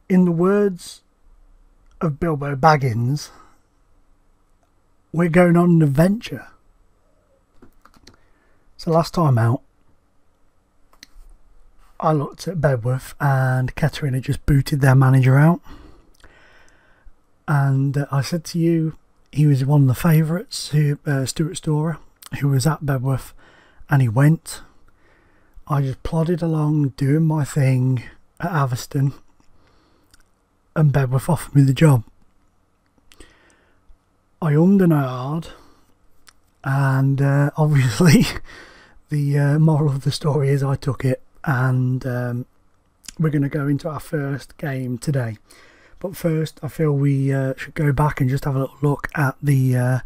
In the words of Bilbo Baggins, we're going on an adventure. So last time out, I looked at Bedworth and Kettering had just booted their manager out. And I said to you, he was one of the favourites, Stuart Storer, who was at Bedworth, and he went. I just plodded along doing my thing at Aviston, and Bedworth offered me the job. I ummed and ahed, and obviously the moral of the story is I took it, and we're going to go into our first game today. But first, I feel we should go back and just have a little look at the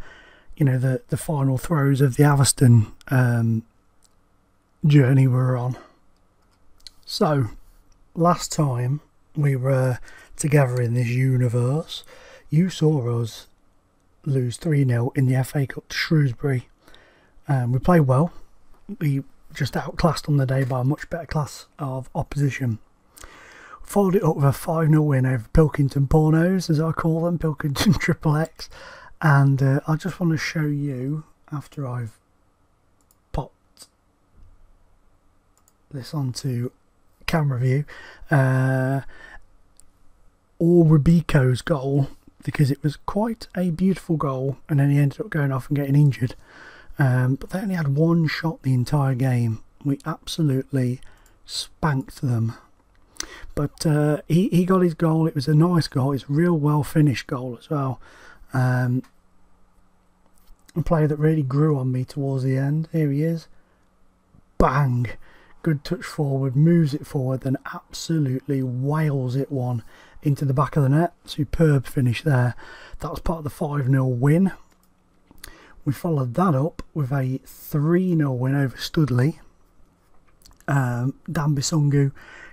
the final throes of the Aviston journey we were on. So last time we were together in this universe, you saw us lose 3-0 in the FA Cup to Shrewsbury. We played well. We just outclassed on the day by a much better class of opposition. Followed it up with a 5-0 win over Pilkington Pornos, as I call them, Pilkington Triple X. And I just want to show you, after I've popped this onto camera view, Rubico's goal, because it was quite a beautiful goal, and then he ended up going off and getting injured. But they only had one shot the entire game. We absolutely spanked them. But he got his goal. It was a nice goal. It's a real well finished goal as well. A player that really grew on me towards the end. Here he is. Bang! Good touch forward, moves it forward, then absolutely wails it one into the back of the net. Superb finish there. That was part of the 5-0 win. We followed that up with a 3-0 win over Studley. Dan Bisungu,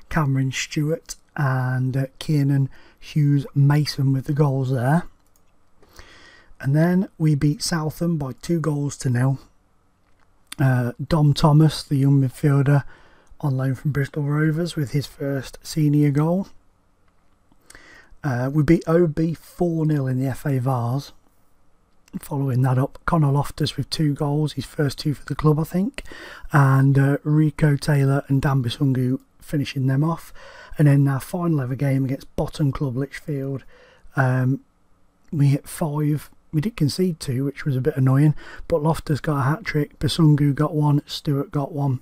Cameron Stewart and Kiernan Hughes Mason with the goals there. And then we beat Southam by 2-0. Dom Thomas, the young midfielder, on loan from Bristol Rovers with his first senior goal. We beat OB 4-0 in the FA Vars. Following that up, Connor Loftus with 2 goals, his first 2 for the club, I think. And Rico Taylor and Dan Bisungu finishing them off. And then our final ever game against Bottom Club Lichfield, we hit 5. We did concede 2, which was a bit annoying, but Loftus got a hat-trick, Bisungu got 1, Stewart got 1,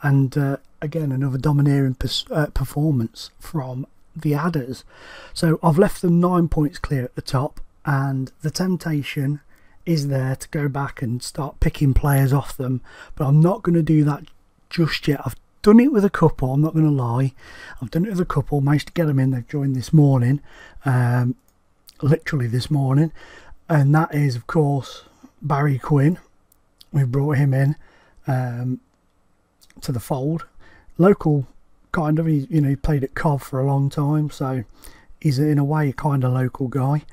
and again another domineering performance from the Adders. So I've left them 9 points clear at the top, and the temptation is there to go back and start picking players off them, but I'm not going to do that just yet. I've done it with a couple, I'm not going to lie. I've done it with a couple, managed to get them in. They've joined this morning, literally this morning, and that is of course Barry Quinn. We've brought him in to the fold. Local, kind of. He played at Cov for a long time, so he's in a way a kind of local guy.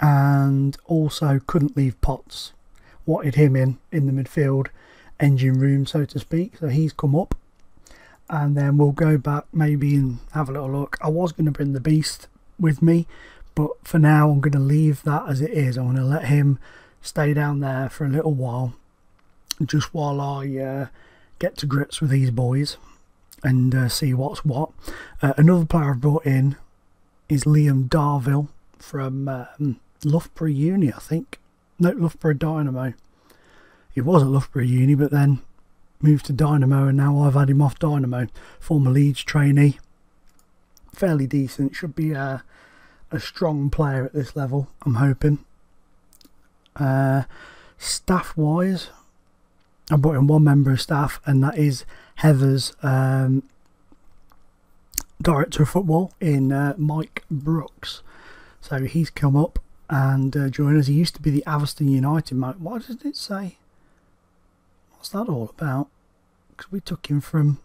And also couldn't leave Potts. Wanted him in the midfield engine room, so to speak. So he's come up, and then we'll go back maybe and have a little look. I was going to bring the Beast with me, but for now I'm going to leave that as it is. I'm going to let him stay down there for a little while, just while I get to grips with these boys and see what's what. Another player I've brought in is Liam Darville from Loughborough Uni, I think. No, Loughborough Dynamo. He was at Loughborough Uni, but then moved to Dynamo, and now I've had him off Dynamo. Former Leeds trainee. Fairly decent. Should be a strong player at this level, I'm hoping. Staff wise, I brought in one member of staff, and that is Heather's director of football in Mike Brooks. So he's come up and joined us. He used to be the Aviston United man. What did it say? What's that all about? Because we took him from...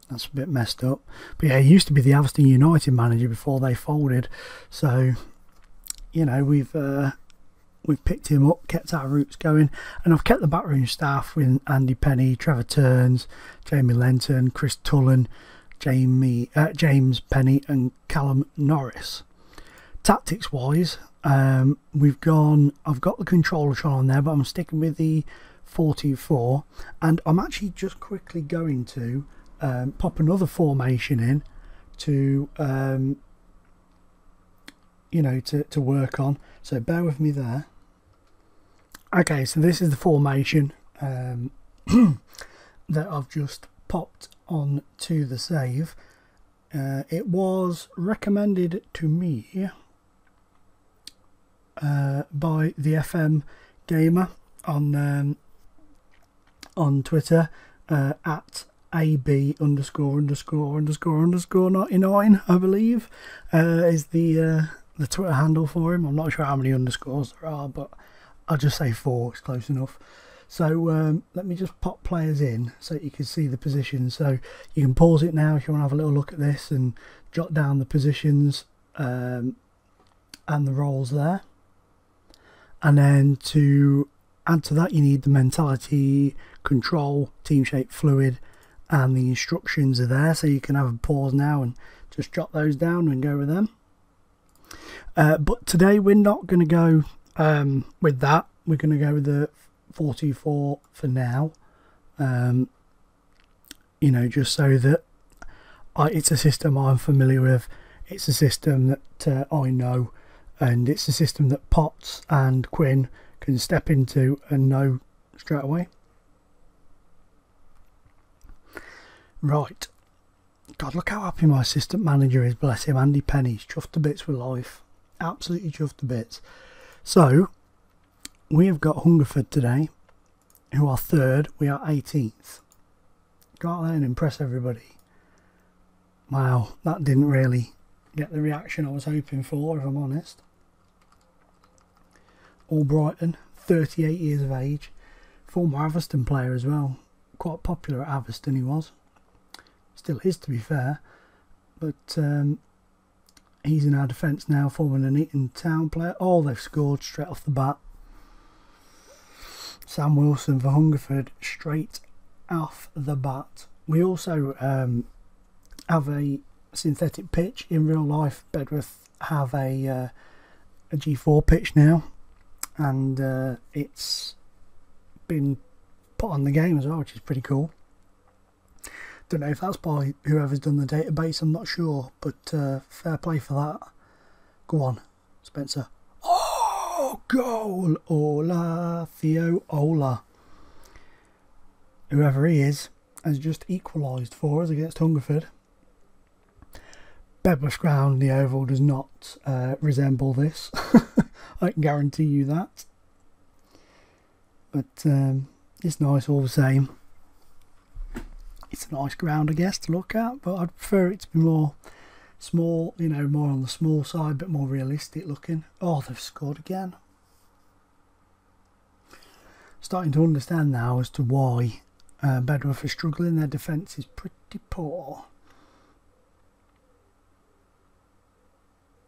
That's a bit messed up. But yeah, he used to be the Aviston United manager before they folded. So, we've we've picked him up, kept our roots going, and I've kept the backroom staff with Andy Penny, Trevor Turns, Jamie Lenton, Chris Tullen, James Penny and Callum Norris. Tactics wise, I've got the controller on there, but I'm sticking with the 424, and I'm actually just quickly going to pop another formation in to to work on, so bear with me there. Okay, so this is the formation that I've just popped on to the save. It was recommended to me by the FM Gamer on Twitter, at AB____99, I believe, is the Twitter handle for him. I'm not sure how many underscores there are, but I'll just say 4, it's close enough. So let me just pop players in so you can see the positions. So you can pause it now if you want to have a little look at this and jot down the positions and the roles there. And then to add to that, you need the mentality, control, team shape, fluid, and the instructions are there. So you can have a pause now and just jot those down and go with them. But today we're not going to go with that. We're going to go with the 424 for now. Just so that it's a system I'm familiar with. It's a system that I know, and it's a system that Potts and Quinn can step into and know straight away. Right. God, look how happy my assistant manager is, bless him. Andy Penny's chuffed to bits with life. Absolutely chuffed to bits. So, we have got Hungerford today, who are 3rd. We are 18th. Go out there and impress everybody. Wow, that didn't really get the reaction I was hoping for, if I'm honest. Albrighton, 38 years of age. Former Atherstone player as well. Quite popular at Atherstone he was. Still is, to be fair. But he's in our defence now, former Nuneaton Town player. Oh, they've scored straight off the bat. Sam Wilson for Hungerford, straight off the bat. We also have a synthetic pitch in real life. Bedworth have a G4 pitch now, and it's been put on the game as well, which is pretty cool. Don't know if that's by whoever's done the database, I'm not sure, but fair play for that. Go on, Spencer. Oh, goal! Ola, Theo Ola. Whoever he is has just equalised for us against Hungerford. Bedworth's ground, the oval, does not resemble this. I can guarantee you that. But it's nice all the same. It's a nice ground, I guess, to look at, but I'd prefer it to be more small, more on the small side, a bit more realistic looking. Oh, they've scored again. Starting to understand now as to why Bedworth are struggling. Their defence is pretty poor.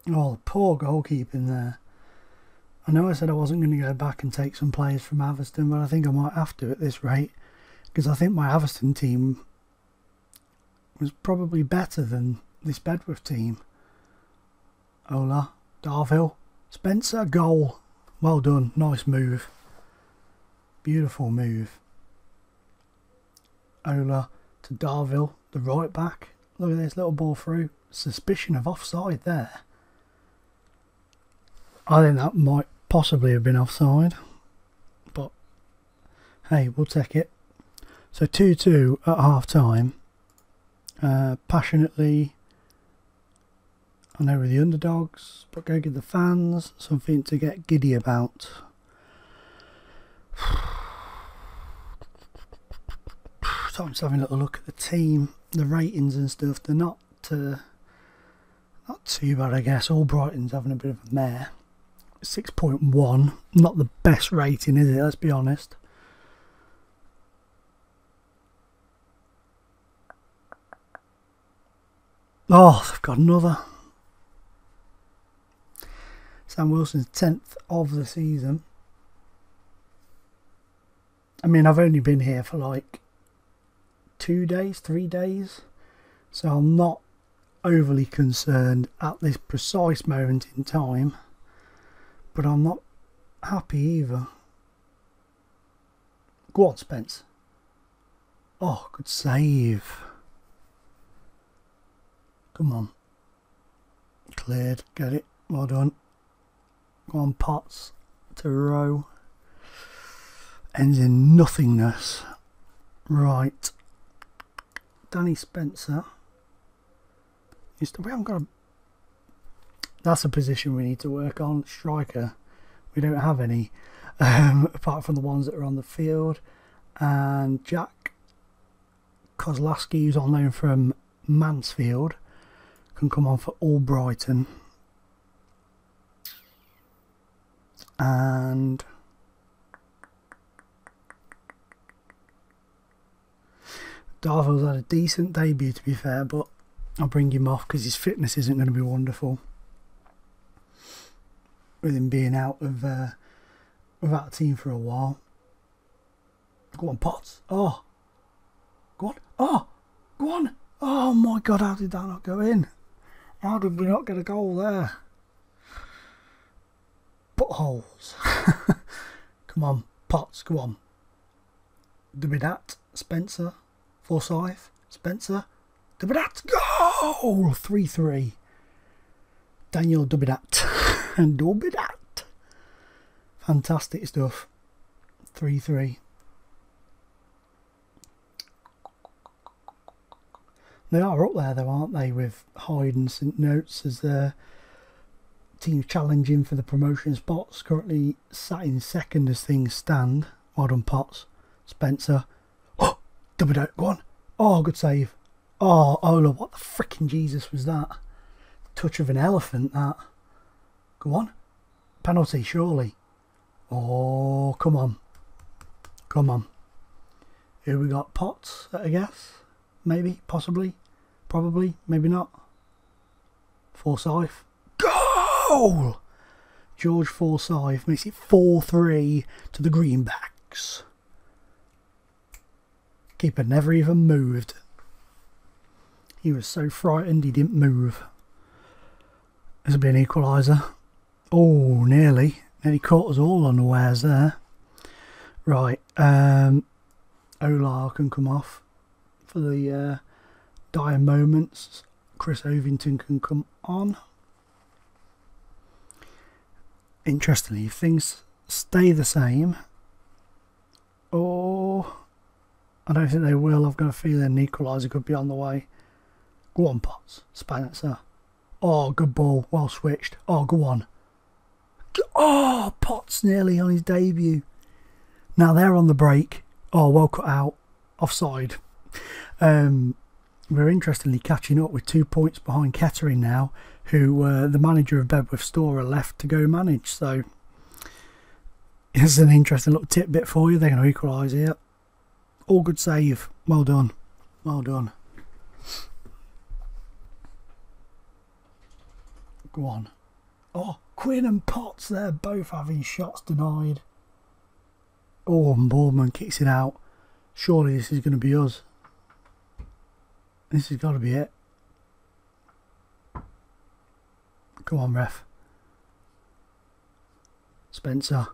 Oh, the poor goalkeeping there. I know I said I wasn't going to go back and take some players from Atherstone, but I think I might have to at this rate, because I think my Atherstone team was probably better than this Bedworth team. Ola, Darville, Spencer, goal. Well done, nice move. Beautiful move. Ola to Darville, the right back. Look at this little ball through. Suspicion of offside there. I think that might possibly have been offside, but hey, we'll take it. So 2-2 at half time. Passionately, I know we're the underdogs, but go give the fans something to get giddy about. So I'm just having a little look at the team, the ratings and stuff. They're not too bad, I guess. Albrighton's having a bit of a mare. 6.1, not the best rating, is it? Let's be honest. Oh, they've got another. Sam Wilson's 10th of the season. I mean, I've only been here for like 2 days, 3 days, so I'm not overly concerned at this precise moment in time, but I'm not happy either. Go on, Spence. Oh, good save. Come on. Cleared. Get it. Well done. Go on, Potts. To row. Ends in nothingness. Right. Danny Spencer. We haven't got a... That's a position we need to work on. Striker. We don't have any. Apart from the ones that are on the field. And Jack Kozlowski, who's on loan from Mansfield, can come on for Albrighton. And Darville's had a decent debut, to be fair, but I'll bring him off because his fitness isn't going to be wonderful with him being out of without a team for a while. Go on, Potts. Oh, go on. Oh, go on. Oh my God, how did that not go in? How did we not get a goal there? Buttholes. Come on, Potts, go on. Dubidat, Spencer, Forsyth, Spencer, Dubidat, goal! 3-3. Daniel Dubidat. And Dubidat. Fantastic stuff. 3-3. They are up there though, aren't they, with Hyde and St Notes as their team challenging for the promotion spots. Currently sat in second as things stand. Well done, Potts. Spencer. Oh, double out. Go on. Oh, good save. Oh, Ola, what the frickin' Jesus was that? Touch of an elephant, that. Go on. Penalty, surely. Oh, come on. Come on. Here we got Potts, I guess. Maybe, possibly, probably, maybe not. Forsyth. Goal! George Forsyth makes it 4-3 to the Greenbacks. Keeper never even moved. He was so frightened he didn't move. This will be an equaliser. Oh, nearly. Nearly caught us all unawares there. Right, Olar can come off for the dire moments. Chris Ovington can come on. Interestingly, if things stay the same, or I don't think they will, I've got a feeling an equaliser could be on the way. Go on, Potts. Spencer. Oh, good ball. Well switched. Oh, go on. Oh, Potts nearly on his debut. Now they're on the break. Oh, well cut out. Offside. We're interestingly catching up with 2 points behind Kettering now, who the manager of Bedworth Store are left to go manage. So it's an interesting little tidbit for you. They're going to equalise here. All good save. Well done. Well done. Go on. Oh, Quinn and Potts, they're both having shots denied. Oh, and Boardman kicks it out. Surely this is going to be us. This has got to be it. Come on, ref. Spencer.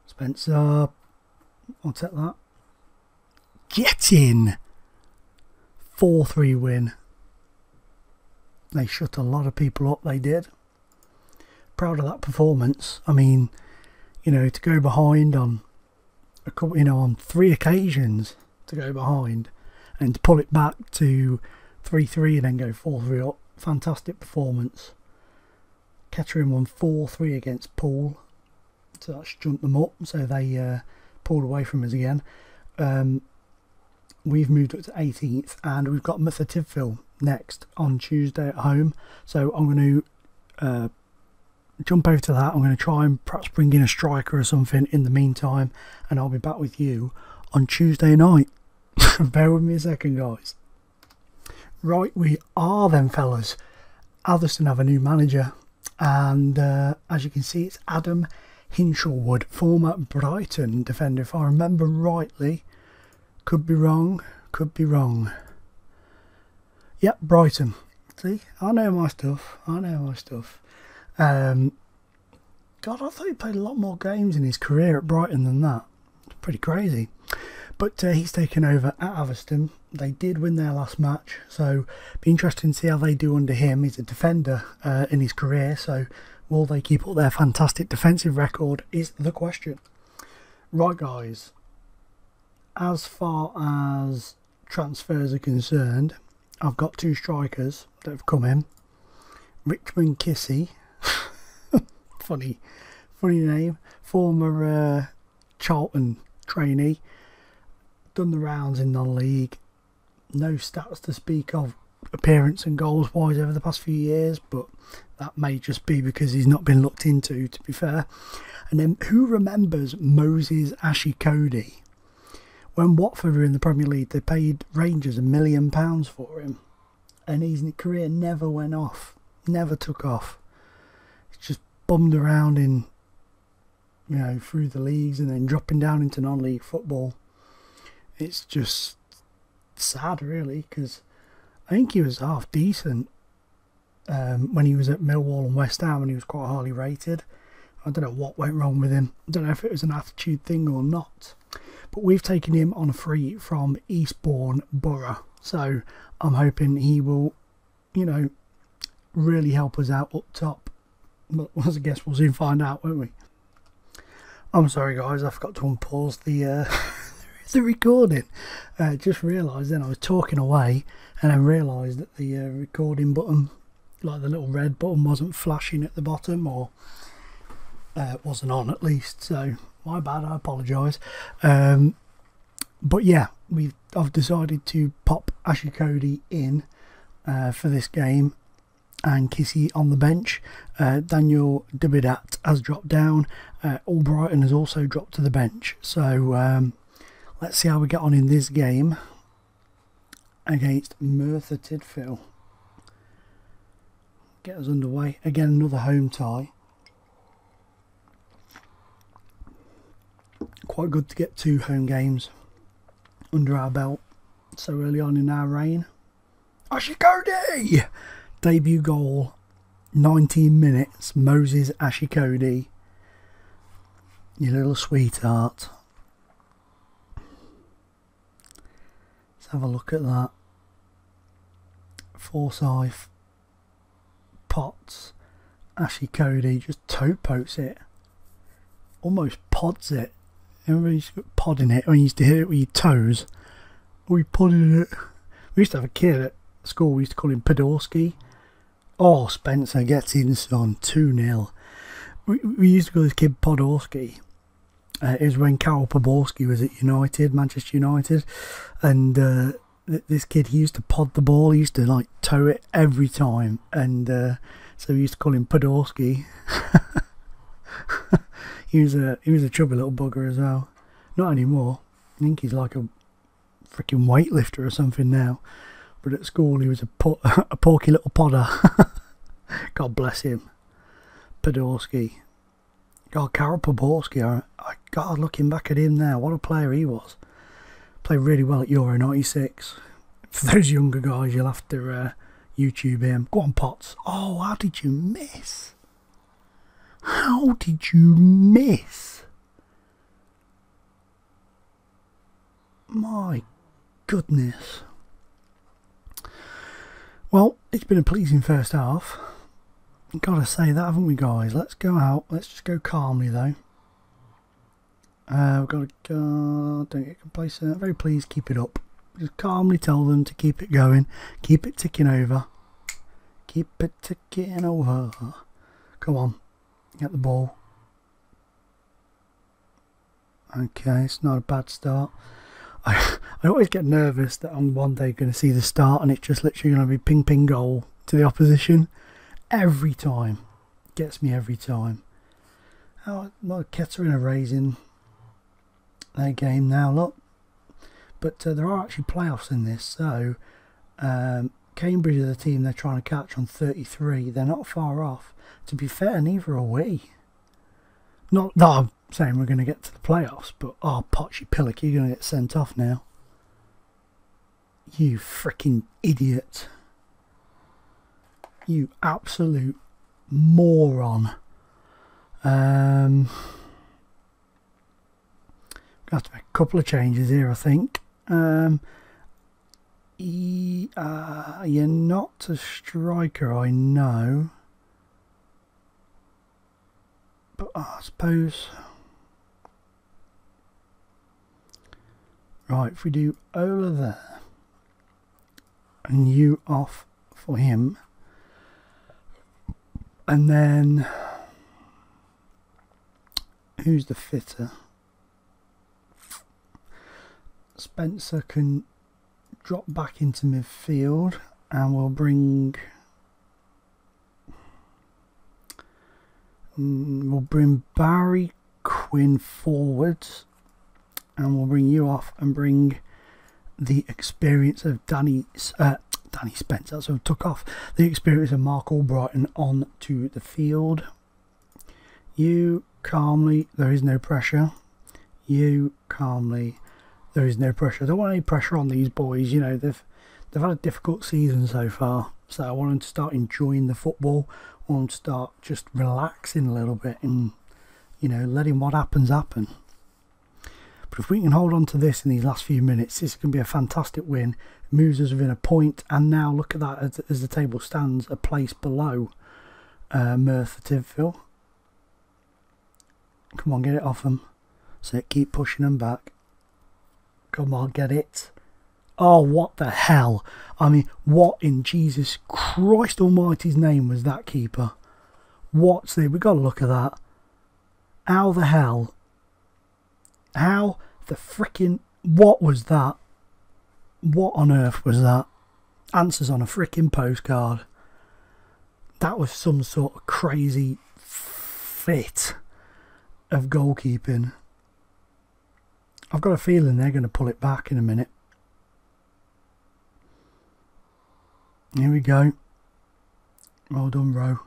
Spencer. I'll take that. Get in! 4-3 win. They shut a lot of people up, they did. Proud of that performance. I mean, you know, to go behind on a couple, on 3 occasions to go behind and to pull it back to 3-3 and then go 4-3 up. Fantastic performance. Kettering won 4-3 against Poole. So that's jumped them up. So they pulled away from us again. We've moved up to 18th and we've got Merthyr Tydfil next on Tuesday at home. So I'm going to jump over to that. I'm going to try and perhaps bring in a striker or something in the meantime, and I'll be back with you on Tuesday night. Bear with me a second, guys. Right, we are then, fellas. Atherstone have a new manager, and as you can see, it's Adam Hinshelwood, former Brighton defender, if I remember rightly. Could be wrong, could be wrong. Yep, Brighton. See, I know my stuff, I know my stuff. God, I thought he played a lot more games in his career at Brighton than that. It's pretty crazy. But he's taken over at Atherstone. They did win their last match, so be interesting to see how they do under him. He's a defender in his career, so will they keep up their fantastic defensive record is the question. Right, guys, as far as transfers are concerned, I've got 2 strikers that have come in. Richmond Kissy, funny name, former Charlton trainee, done the rounds in non-league, no stats to speak of appearance and goals wise over the past few years, but that may just be because he's not been looked into, to be fair. And then, who remembers Moses Ashikodi? When Watford were in the Premier League, they paid Rangers £1 million for him, and his career never went off, never took off. He's just bummed around in, you know, through the leagues and then dropping down into non-league football. It's just sad, really, because I think he was half decent when he was at Millwall and West Ham, and he was quite highly rated. I don't know what went wrong with him. I don't know if it was an attitude thing or not. But we've taken him on a free from Eastbourne Borough. So I'm hoping he will, you know, really help us out up top. But I guess we'll soon find out, won't we? I'm sorry, guys. I forgot to unpause the recording. Just realised then I was talking away and I realised that the recording button, like the little red button, wasn't flashing at the bottom, or wasn't on at least. So my bad, I apologise. But yeah, I've decided to pop Ashikodi in for this game and Kissy on the bench. Daniel Dubidat has dropped down. Albrighton has also dropped to the bench. So let's see how we get on in this game against Merthyr Tydfil. Get us underway. Again, another home tie. Quite good to get 2 home games under our belt so early on in our reign. Ashikodi! Debut goal, 19 minutes, Moses Ashikodi. You little sweetheart. Let's have a look at that. Forsyth, Potts, Ashikodi just toe pokes it. Almost pods it. Remember you used to put pod in it, when you used to hit it with your toes? We podded it. We used to have a kid at school, we used to call him Podolski. Oh, Spencer gets in, son, 2-0. We used to call this kid Podolski. It was when Karol Poborski was at United, Manchester United. And this kid, he used to pod the ball, he used to like toe it every time. And so we used to call him Podolski. He was a chubby little bugger as well. Not anymore. I think he's like a freaking weightlifter or something now. But at school he was a porky little podder. God bless him. Podolski. God, Karol Poborski. God, looking back at him now, what a player he was. Played really well at Euro 96. For those younger guys, you'll have to YouTube him. Go on, Potts. Oh, how did you miss? How did you miss? My goodness. Well, it's been a pleasing first half. Gotta say that, haven't we, guys? Let's go out. Let's just go calmly, though. We've got to go. Don't get complacent. Very pleased. Keep it up. Just calmly tell them to keep it going. Keep it ticking over. Keep it ticking over. Come on. Get the ball. Okay, it's not a bad start. I always get nervous that I'm one day going to see the start and it's just literally going to be ping ping goal to the opposition. Every time. Gets me every time. Oh, well, Kettering are raising their game now, look. But there are actually playoffs in this, so Cambridge are the team they're trying to catch on 33. They're not far off. To be fair, neither are we. Not that I'm saying we're going to get to the playoffs, but Potsy Pillock, you're going to get sent off now. You freaking idiot. You absolute moron. Got to make a couple of changes here, I think. You're not a striker, I know. But I suppose... Right, if we do Ola there, and you off for him, and then... Who's the fitter? Spencer can drop back into midfield, and we'll bring Barry Quinn forwards, and we'll bring you off and bring the experience of Danny Spence. That's what I took off. The experience of Mark Albrighton on to the field. You calmly, there is no pressure. You calmly, there is no pressure. I don't want any pressure on these boys. You know, they've had a difficult season so far, so I want them to start enjoying the football. I want them to start just relaxing a little bit and, you know, letting what happens happen. But if we can hold on to this in these last few minutes, this is going to be a fantastic win. It moves us within a point, and now look at that as the table stands, a place below Merthyr Tydfil. Come on, get it off them. So keep pushing them back. Come on, get it. Oh, what the hell? I mean, what in Jesus Christ Almighty's name was that keeper? What's the... We've got to look at that. How the hell? How the frickin... What was that? What on earth was that? Answers on a frickin' postcard. That was some sort of crazy fit of goalkeeping. I've got a feeling they're going to pull it back in a minute. Here we go. Well done, Rowe.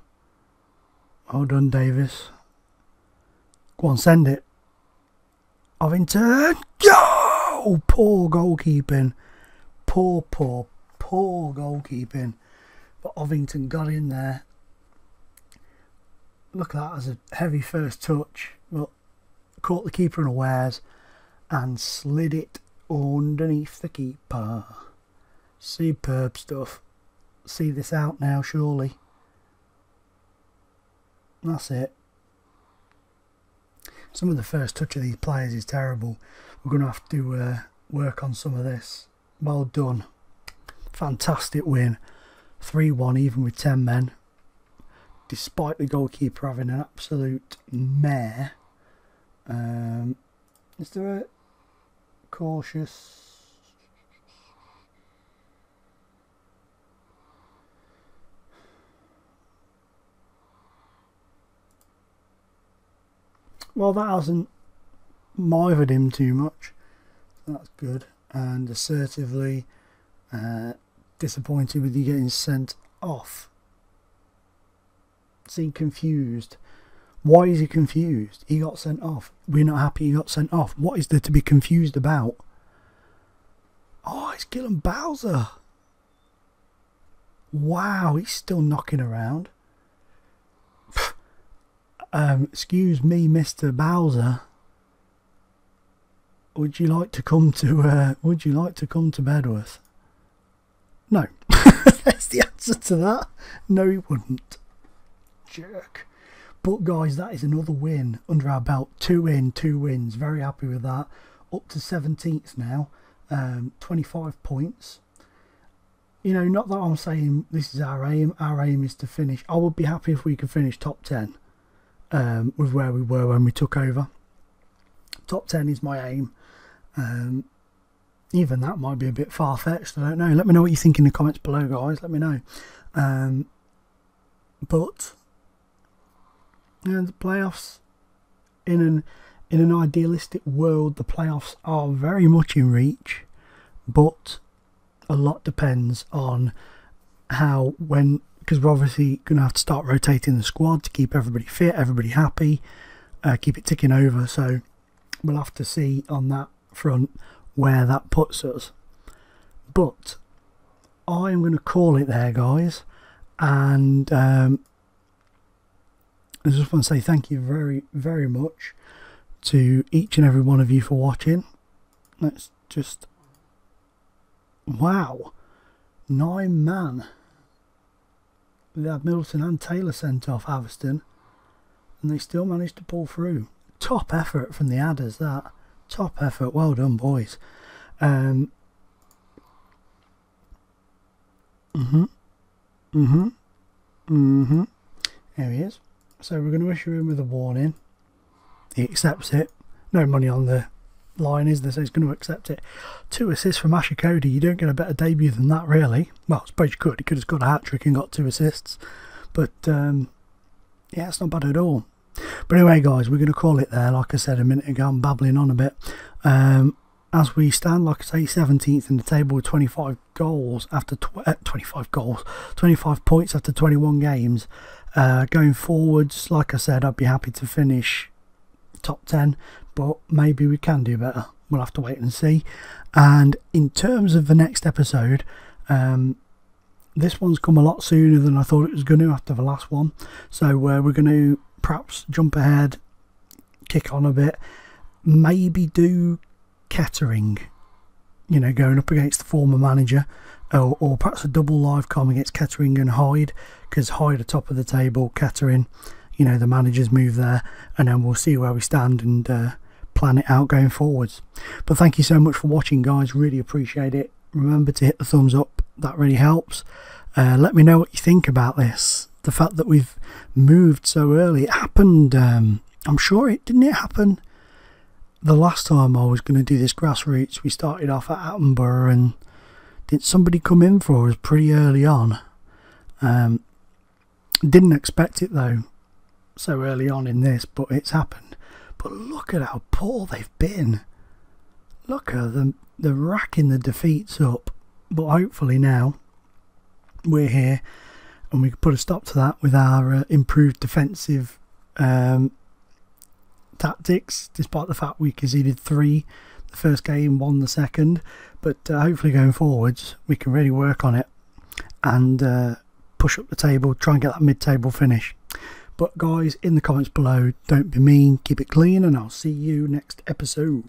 Well done, Davis. Go on, send it. Ovington. Go! Poor goalkeeping. Poor goalkeeping. But Ovington got in there. Look at that as a heavy first touch. But caught the keeper unawares and slid it underneath the keeper. Superb stuff. See this out now, surely. That's it. Some of the first touch of these players is terrible. We're going to have to work on some of this. Well done. Fantastic win. 3-1 even with 10 men. Despite the goalkeeper having an absolute mare. Is there a cautious... Well, that hasn't mithered him too much. That's good. And assertively disappointed with you getting sent off. Seem confused. Why is he confused? He got sent off. We're not happy he got sent off. What is there to be confused about? Oh, it's Gillen Bowser. Wow, he's still knocking around. Excuse me, Mr. Bowser. Would you like to come to Bedworth? No. That's the answer to that. No, he wouldn't. Jerk. But guys, that is another win under our belt. 2 in, 2 wins. Very happy with that. Up to 17th now. 25 points. You know, not that I'm saying this is our aim. Our aim is to finish. I would be happy if we could finish top 10. With where we were when we took over. Top 10 is my aim. Even that might be a bit far-fetched, I don't know. Let me know what you think in the comments below, guys. Let me know. But you know, the playoffs, in an idealistic world, the playoffs are very much in reach, but a lot depends on how, when, because we're obviously going to have to start rotating the squad to keep everybody fit, everybody happy. keep it ticking over. So we'll have to see on that front where that puts us. But I'm going to call it there, guys, and I just want to say thank you very, very much to each and every one of you for watching. Let's just, wow, 9 man. They had Middleton and Taylor sent off Haverston, and they still managed to pull through. Top effort from the adders, that. Top effort, well done, boys. There he is. So we're going to issue him with a warning. He accepts it. No money on the line, is there? So he's going to accept it. 2 assists from Asher Cody. You don't get a better debut than that, really. Well, I suppose you could. He could have scored a hat-trick and got 2 assists. But, yeah, it's not bad at all. But anyway, guys, we're going to call it there. Like I said a minute ago, I'm babbling on a bit. As we stand, like I say, 17th in the table with 25 goals after 25 points after 21 games. Going forwards, like I said, I'd be happy to finish top 10, but maybe we can do better. We'll have to wait and see. And in terms of the next episode, this one's come a lot sooner than I thought it was going to after the last one. So we're going to perhaps jump ahead, kick on a bit, maybe do Kettering, you know, going up against the former manager, or perhaps a double live com against Kettering and Hyde, because Hyde are top of the table, Kettering, you know, the managers move there, and then we'll see where we stand and plan it out going forwards. But thank you so much for watching, guys, really appreciate it. Remember to hit the thumbs up, that really helps. Let me know what you think about this, the fact that we've moved so early. It happened, I'm sure it didn't happen the last time I was going to do this Grassroots. We started off at Attenborough, and did somebody come in for us pretty early on. Didn't expect it though, so early on in this, but it's happened. But look at how poor they've been. Look at them, they're racking the defeats up. But hopefully now we're here and we can put a stop to that with our improved defensive tactics, despite the fact we conceded 3 the first game, 1 the second. But hopefully going forwards we can really work on it and push up the table, try and get that mid-table finish. But guys, in the comments below, don't be mean, keep it clean, and I'll see you next episode.